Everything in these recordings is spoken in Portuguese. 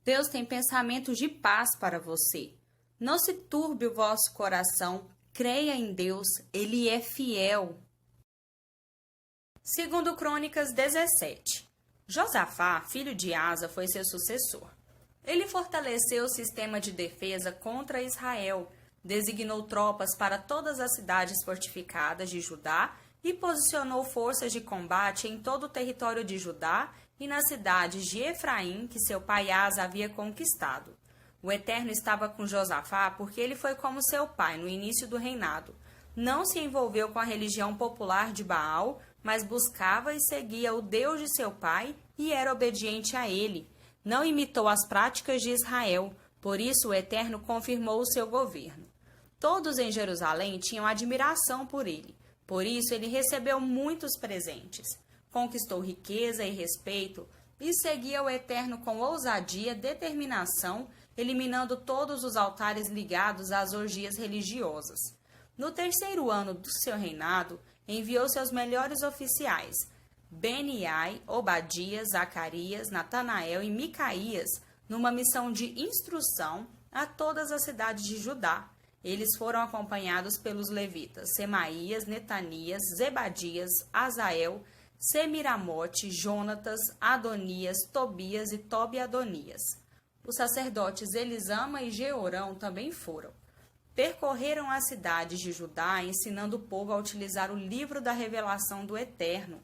Deus tem pensamentos de paz para você. Não se turbe o vosso coração, creia em Deus, Ele é fiel. Segundo Crônicas 17. Josafá, filho de Asa, foi seu sucessor. Ele fortaleceu o sistema de defesa contra Israel, designou tropas para todas as cidades fortificadas de Judá e posicionou forças de combate em todo o território de Judá e nas cidades de Efraim, que seu pai Asa havia conquistado. O Eterno estava com Josafá porque ele foi como seu pai no início do reinado. Não se envolveu com a religião popular de Baal, mas buscava e seguia o Deus de seu pai e era obediente a ele. Não imitou as práticas de Israel, por isso o Eterno confirmou o seu governo. Todos em Jerusalém tinham admiração por ele, por isso ele recebeu muitos presentes. Conquistou riqueza e respeito e seguia o Eterno com ousadia e determinação, eliminando todos os altares ligados às orgias religiosas. No terceiro ano do seu reinado, enviou seus melhores oficiais, Beniai, Obadias, Zacarias, Natanael e Micaías, numa missão de instrução a todas as cidades de Judá. Eles foram acompanhados pelos levitas Semaías, Netanias, Zebadias, Azael, Semiramote, Jonatas, Adonias, Tobias e Tobi-Adonias. Os sacerdotes Elisama e Jeorão também foram. Percorreram as cidades de Judá, ensinando o povo a utilizar o livro da revelação do Eterno.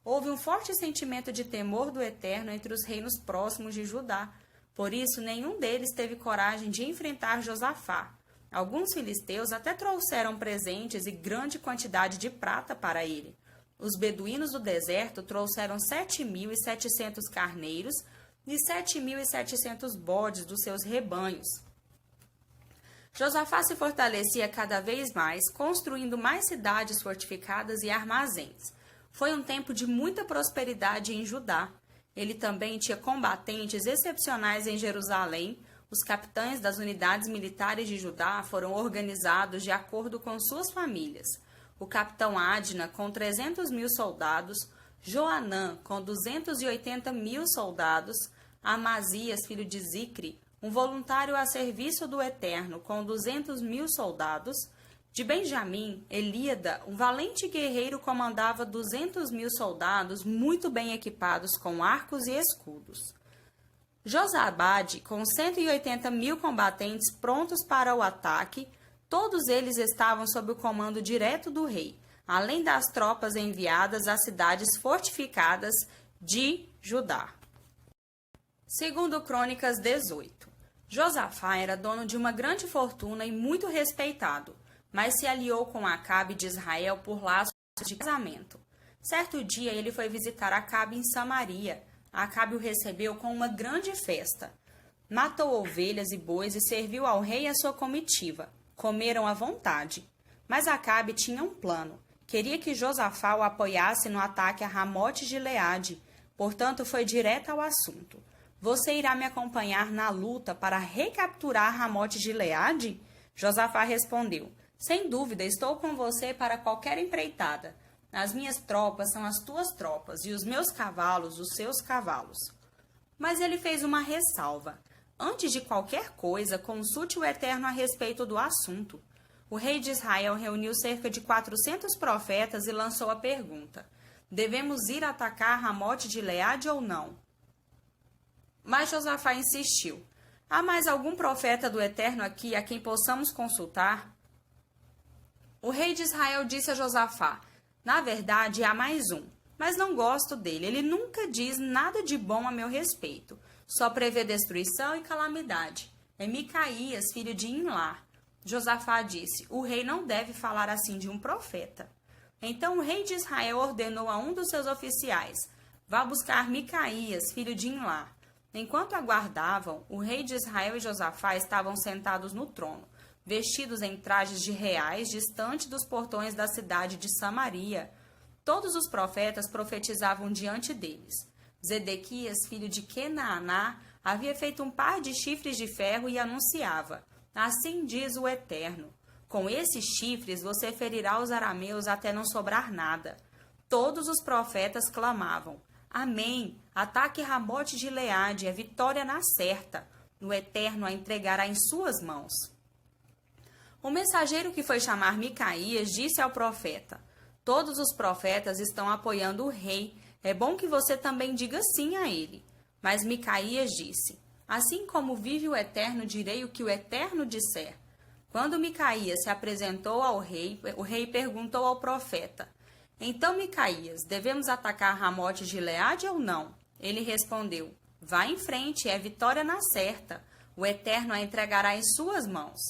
Houve um forte sentimento de temor do Eterno entre os reinos próximos de Judá. Por isso, nenhum deles teve coragem de enfrentar Josafá. Alguns filisteus até trouxeram presentes e grande quantidade de prata para ele. Os beduínos do deserto trouxeram 7.700 carneiros e 7.700 bodes dos seus rebanhos. Josafá se fortalecia cada vez mais, construindo mais cidades fortificadas e armazéns. Foi um tempo de muita prosperidade em Judá. Ele também tinha combatentes excepcionais em Jerusalém. Os capitães das unidades militares de Judá foram organizados de acordo com suas famílias. O capitão Adna, com 300.000 soldados, Joanã, com 280.000 soldados, Amazias, filho de Zicre, um voluntário a serviço do Eterno, com 200.000 soldados. De Benjamim, Elíada, um valente guerreiro, comandava 200.000 soldados muito bem equipados com arcos e escudos. Josabade, com 180.000 combatentes prontos para o ataque, todos eles estavam sob o comando direto do rei, além das tropas enviadas às cidades fortificadas de Judá. Segundo Crônicas 18. Josafá era dono de uma grande fortuna e muito respeitado, mas se aliou com Acabe de Israel por laços de casamento. Certo dia ele foi visitar Acabe em Samaria. Acabe o recebeu com uma grande festa. Matou ovelhas e bois e serviu ao rei e a sua comitiva. Comeram à vontade. Mas Acabe tinha um plano. Queria que Josafá o apoiasse no ataque a Ramote de Gileade. Portanto, foi direto ao assunto. Você irá me acompanhar na luta para recapturar Ramote de Gileade? Josafá respondeu: sem dúvida, estou com você para qualquer empreitada. As minhas tropas são as tuas tropas, e os meus cavalos, os seus cavalos. Mas ele fez uma ressalva. Antes de qualquer coisa, consulte o Eterno a respeito do assunto. O rei de Israel reuniu cerca de 400 profetas e lançou a pergunta: devemos ir atacar Ramote de Gileade ou não? Mas Josafá insistiu: há mais algum profeta do Eterno aqui a quem possamos consultar? O rei de Israel disse a Josafá: na verdade, há mais um, mas não gosto dele. Ele nunca diz nada de bom a meu respeito. Só prevê destruição e calamidade. É Micaías, filho de Imlá. Josafá disse: o rei não deve falar assim de um profeta. Então o rei de Israel ordenou a um dos seus oficiais: vá buscar Micaías, filho de Imlá. Enquanto aguardavam, o rei de Israel e Josafá estavam sentados no trono, vestidos em trajes de reais, distante dos portões da cidade de Samaria. Todos os profetas profetizavam diante deles. Zedequias, filho de Kenaaná, havia feito um par de chifres de ferro e anunciava: assim diz o Eterno, com esses chifres você ferirá os arameus até não sobrar nada. Todos os profetas clamavam: Amém, Ataque Ramote de Gileade, é vitória na certa. O Eterno a entregará em suas mãos. O mensageiro que foi chamar Micaías disse ao profeta: todos os profetas estão apoiando o rei. É bom que você também diga sim a ele. Mas Micaías disse: assim como vive o Eterno, direi o que o Eterno disser. Quando Micaías se apresentou ao rei, o rei perguntou ao profeta: então, Micaías, devemos atacar Ramote de Gileade ou não? Ele respondeu: vá em frente, é vitória na certa. O Eterno a entregará em suas mãos.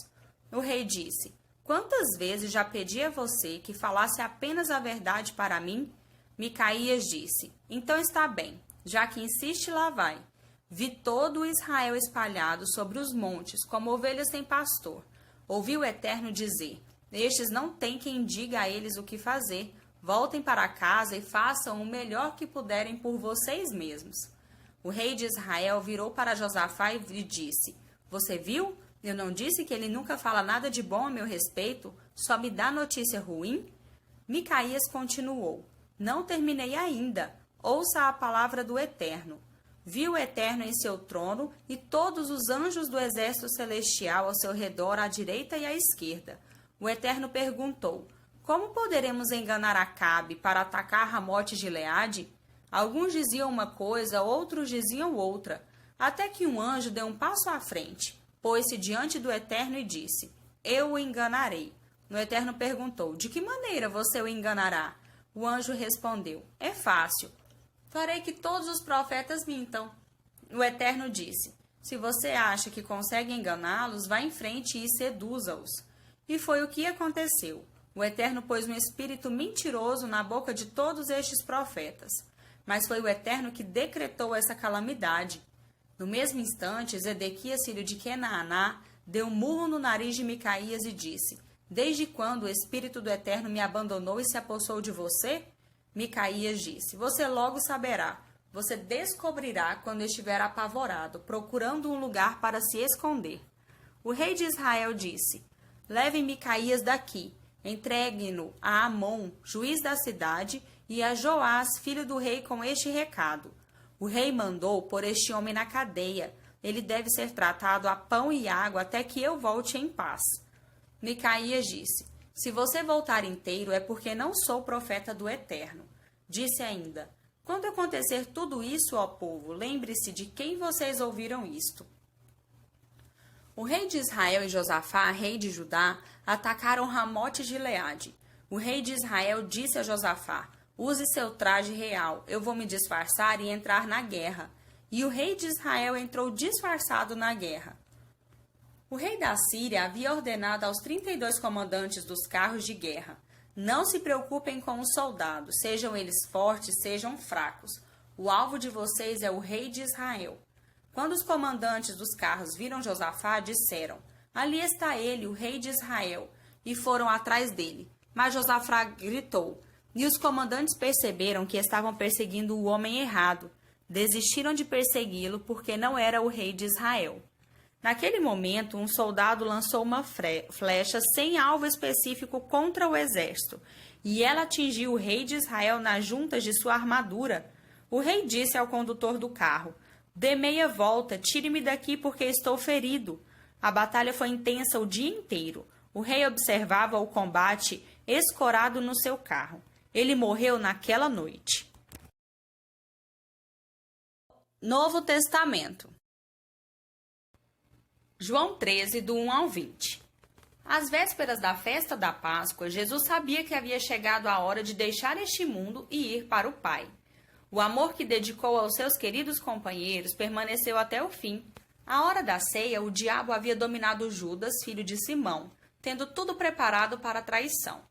O rei disse: quantas vezes já pedi a você que falasse apenas a verdade para mim? Micaías disse: então está bem, já que insiste, lá vai. Vi todo o Israel espalhado sobre os montes, como ovelhas sem pastor. Ouvi o Eterno dizer: estes não têm quem diga a eles o que fazer. Voltem para casa e façam o melhor que puderem por vocês mesmos. O rei de Israel virou para Josafá e disse: você viu? Eu não disse que ele nunca fala nada de bom a meu respeito, só me dá notícia ruim? Micaías continuou: não terminei ainda. Ouça a palavra do Eterno. Vi o Eterno em seu trono e todos os anjos do exército celestial ao seu redor, à direita e à esquerda. O Eterno perguntou: como poderemos enganar Acabe para atacar Ramote de Gileade? Alguns diziam uma coisa, outros diziam outra, até que um anjo deu um passo à frente, pôs-se diante do Eterno e disse: eu o enganarei. O Eterno perguntou: de que maneira você o enganará? O anjo respondeu: é fácil. Farei que todos os profetas mintam. O Eterno disse: se você acha que consegue enganá-los, vá em frente e seduza-os. E foi o que aconteceu. O Eterno pôs um espírito mentiroso na boca de todos estes profetas. Mas foi o Eterno que decretou essa calamidade. No mesmo instante, Zedequias, filho de Kenaaná, deu um murro no nariz de Micaías e disse: desde quando o espírito do Eterno me abandonou e se apossou de você? Micaías disse: você logo saberá. Você descobrirá quando estiver apavorado, procurando um lugar para se esconder. O rei de Israel disse: levem Micaías daqui. Entregue-no a Amon, juiz da cidade, e a Joás, filho do rei, com este recado: o rei mandou pôr este homem na cadeia. Ele deve ser tratado a pão e água até que eu volte em paz. Micaías disse: se você voltar inteiro é porque não sou profeta do Eterno. Disse ainda: quando acontecer tudo isso, ó povo, lembre-se de quem vocês ouviram isto. O rei de Israel e Josafá, rei de Judá, atacaram Ramote de Gileade. O rei de Israel disse a Josafá: use seu traje real, eu vou me disfarçar e entrar na guerra. E o rei de Israel entrou disfarçado na guerra. O rei da Síria havia ordenado aos 32 comandantes dos carros de guerra: não se preocupem com os soldados, sejam eles fortes, sejam fracos. O alvo de vocês é o rei de Israel. Quando os comandantes dos carros viram Josafá, disseram: ali está ele, o rei de Israel, e foram atrás dele. Mas Josafá gritou, e os comandantes perceberam que estavam perseguindo o homem errado. Desistiram de persegui-lo porque não era o rei de Israel. Naquele momento, um soldado lançou uma flecha sem alvo específico contra o exército, e ela atingiu o rei de Israel nas juntas de sua armadura. O rei disse ao condutor do carro: dê meia volta, tire-me daqui porque estou ferido. A batalha foi intensa o dia inteiro. O rei observava o combate escorado no seu carro. Ele morreu naquela noite. Novo Testamento. João 13, do 1 ao 20. Às vésperas da festa da Páscoa, Jesus sabia que havia chegado a hora de deixar este mundo e ir para o Pai. O amor que dedicou aos seus queridos companheiros permaneceu até o fim. À hora da ceia, o diabo havia dominado Judas, filho de Simão, tendo tudo preparado para a traição.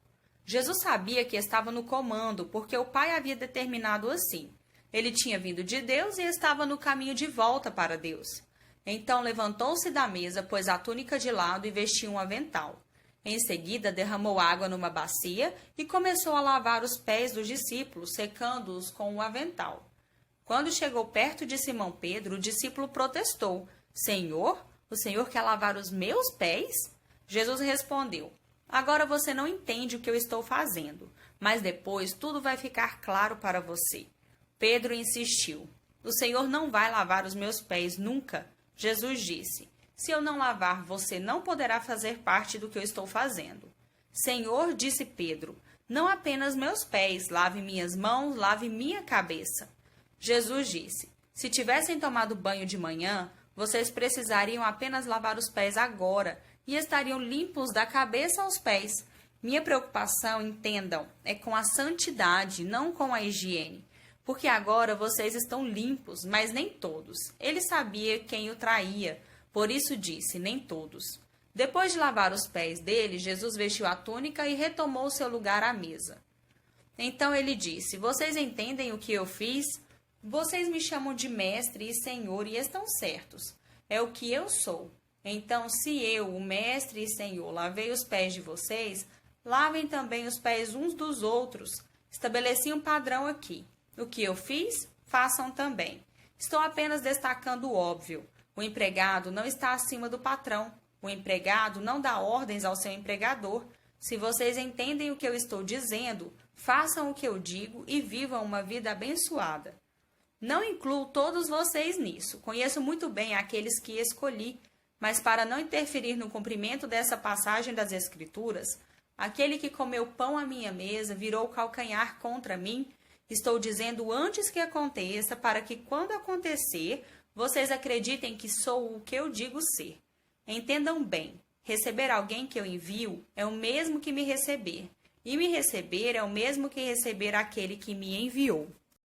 Jesus sabia que estava no comando, porque o Pai havia determinado assim. Ele tinha vindo de Deus e estava no caminho de volta para Deus. Então levantou-se da mesa, pôs a túnica de lado e vestiu um avental. Em seguida, derramou água numa bacia e começou a lavar os pés dos discípulos, secando-os com o avental. Quando chegou perto de Simão Pedro, o discípulo protestou: Senhor, o Senhor quer lavar os meus pés? Jesus respondeu: agora você não entende o que eu estou fazendo, mas depois tudo vai ficar claro para você. Pedro insistiu: O Senhor não vai lavar os meus pés nunca. Jesus disse: se eu não lavar, você não poderá fazer parte do que eu estou fazendo. Senhor, disse Pedro, não apenas meus pés, lave minhas mãos, lave minha cabeça. Jesus disse: se tivessem tomado banho de manhã, vocês precisariam apenas lavar os pés agora e estariam limpos da cabeça aos pés. Minha preocupação, entendam, é com a santidade, não com a higiene. Porque agora vocês estão limpos, mas nem todos. Ele sabia quem o traía, por isso disse, nem todos. Depois de lavar os pés dele, Jesus vestiu a túnica e retomou seu lugar à mesa. Então ele disse: vocês entendem o que eu fiz? Vocês me chamam de mestre e senhor e estão certos. É o que eu sou. Então, se eu, o mestre e senhor, lavei os pés de vocês, lavem também os pés uns dos outros. Estabeleci um padrão aqui. O que eu fiz, façam também. Estou apenas destacando o óbvio. O empregado não está acima do patrão. O empregado não dá ordens ao seu empregador. Se vocês entendem o que eu estou dizendo, façam o que eu digo e vivam uma vida abençoada. Não incluo todos vocês nisso. Conheço muito bem aqueles que escolhi, mas para não interferir no cumprimento dessa passagem das Escrituras, aquele que comeu pão à minha mesa virou o calcanhar contra mim. Estou dizendo antes que aconteça, para que quando acontecer, vocês acreditem que sou o que eu digo ser. Entendam bem, receber alguém que eu envio é o mesmo que me receber, e me receber é o mesmo que receber aquele que me enviou.